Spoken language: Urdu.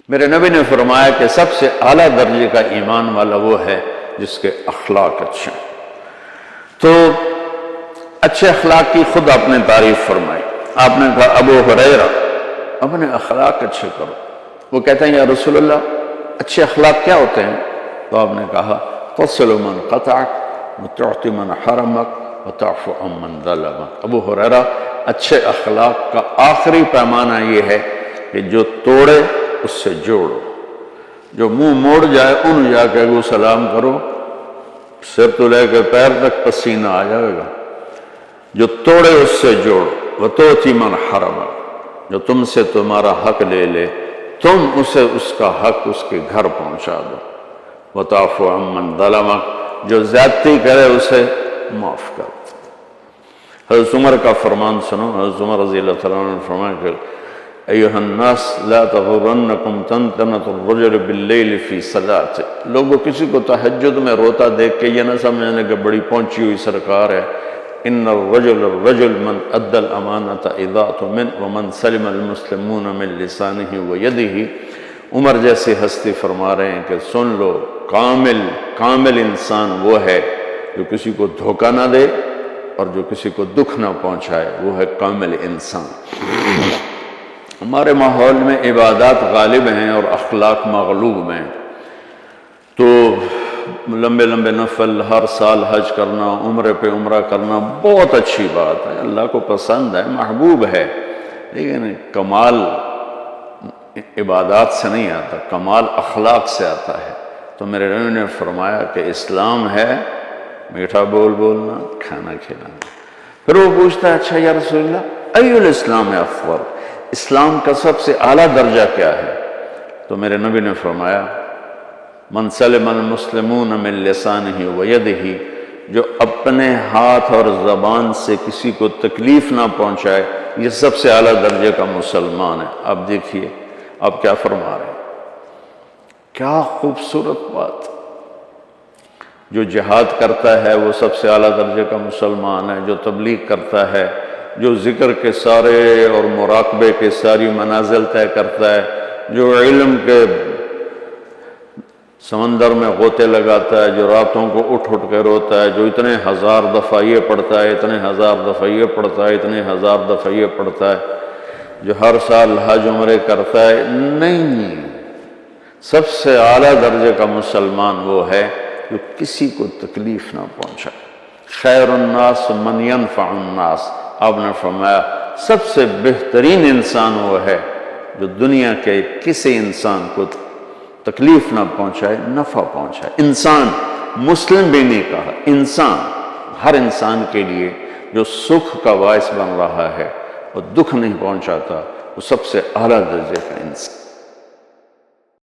میرے نبی نے فرمایا کہ سب سے اعلیٰ درجے کا ایمان والا وہ ہے جس کے اخلاق اچھے ہیں۔ تو اچھے اخلاق کی خود آپ نے تعریف فرمائی۔ آپ نے کہا ابو ہریرہ اپنے اخلاق اچھے کرو۔ وہ کہتے ہیں یا رسول اللہ اچھے اخلاق کیا ہوتے ہیں؟ تو آپ نے کہا تصل من قطعک وتعطی من حرمک وتعفو عن من ظلمک۔ ابو ہریرہ اچھے اخلاق کا آخری پیمانہ یہ ہے کہ جو توڑے اس سے جوڑو، جو منہ موڑ جائے ان جا کے وہ سلام کرو، سر تو لے کے پیر تک پسینہ آ جائے گا۔ جو توڑے اس سے جوڑو، وتعطی من حرمک، جو تم سے تمہارا حق لے لے تم اسے اس کا حق اس کے گھر پہنچا دو، وتعفو عن من ظلمک، جو زیادتی کرے اسے معاف کر دو۔ حضرت عمر کا فرمان سنو، حضرت عمر رضی اللہ تعالیٰ عنہ نے فرمایا کہ ایھا الناس لا تغرنکم طنطنۃ الرجل باللیل فی صلاۃ، لوگوں کسی کو تہجد میں روتا دیکھ کے یہ نہ سمجھنے کہ بڑی پہنچی ہوئی سرکار ہے۔ ان الرجل من ادى الامانۃ اذا اؤتمن ومن سلم المسلمون من لسانہ ویدہ۔ عمر جیسی ہستی فرما رہے ہیں کہ سن لو، کامل انسان وہ ہے جو کسی کو دھوکہ نہ دے اور جو کسی کو دکھ نہ پہنچائے، وہ ہے کامل انسان۔ ہمارے ماحول میں عبادات غالب ہیں اور اخلاق مغلوب ہیں، تو لمبے لمبے نفل، ہر سال حج کرنا، عمرے پہ عمرہ کرنا بہت اچھی بات ہے، اللہ کو پسند ہے، محبوب ہے، لیکن کمال عبادات سے نہیں آتا، کمال اخلاق سے آتا ہے۔ تو میرے نبی نے فرمایا کہ اسلام ہے میٹھا بول بولنا، کھانا کھلانا۔ پھر وہ پوچھتا ہے اچھا یا رسول اللہ ای الاسلام افضل، اسلام کا سب سے اعلیٰ درجہ کیا ہے؟ تو میرے نبی نے فرمایا من سلم المسلمون من لسانہ ویدہ، جو اپنے ہاتھ اور زبان سے کسی کو تکلیف نہ پہنچائے، یہ سب سے اعلیٰ درجے کا مسلمان ہے۔ آپ دیکھیے آپ کیا فرما رہے ہیں، کیا خوبصورت بات۔ جو جہاد کرتا ہے وہ سب سے اعلیٰ درجے کا مسلمان ہے، جو تبلیغ کرتا ہے، جو ذکر کے سارے اور مراقبے کے ساری منازل طے کرتا ہے، جو علم کے سمندر میں غوطے لگاتا ہے، جو راتوں کو اٹھ کے روتا ہے، جو اتنے ہزار دفعہ یہ پڑھتا ہے، اتنے ہزار دفعہ یہ پڑھتا ہے، اتنے ہزار دفعہ یہ پڑھتا ہے، جو ہر سال حج عمرے کرتا ہے، نہیں، سب سے اعلیٰ درجے کا مسلمان وہ ہے جو کسی کو تکلیف نہ پہنچائے۔ خیر الناس من ينفع الناس، آپ نے فرمایا سب سے بہترین انسان وہ ہے جو دنیا کے کسی انسان کو تکلیف نہ پہنچائے، نفع پہنچائے۔ انسان، مسلم بھی نہیں کہا، انسان، ہر انسان کے لیے جو سکھ کا باعث بن رہا ہے اور دکھ نہیں پہنچاتا، وہ سب سے اعلیٰ درجے کا انسان۔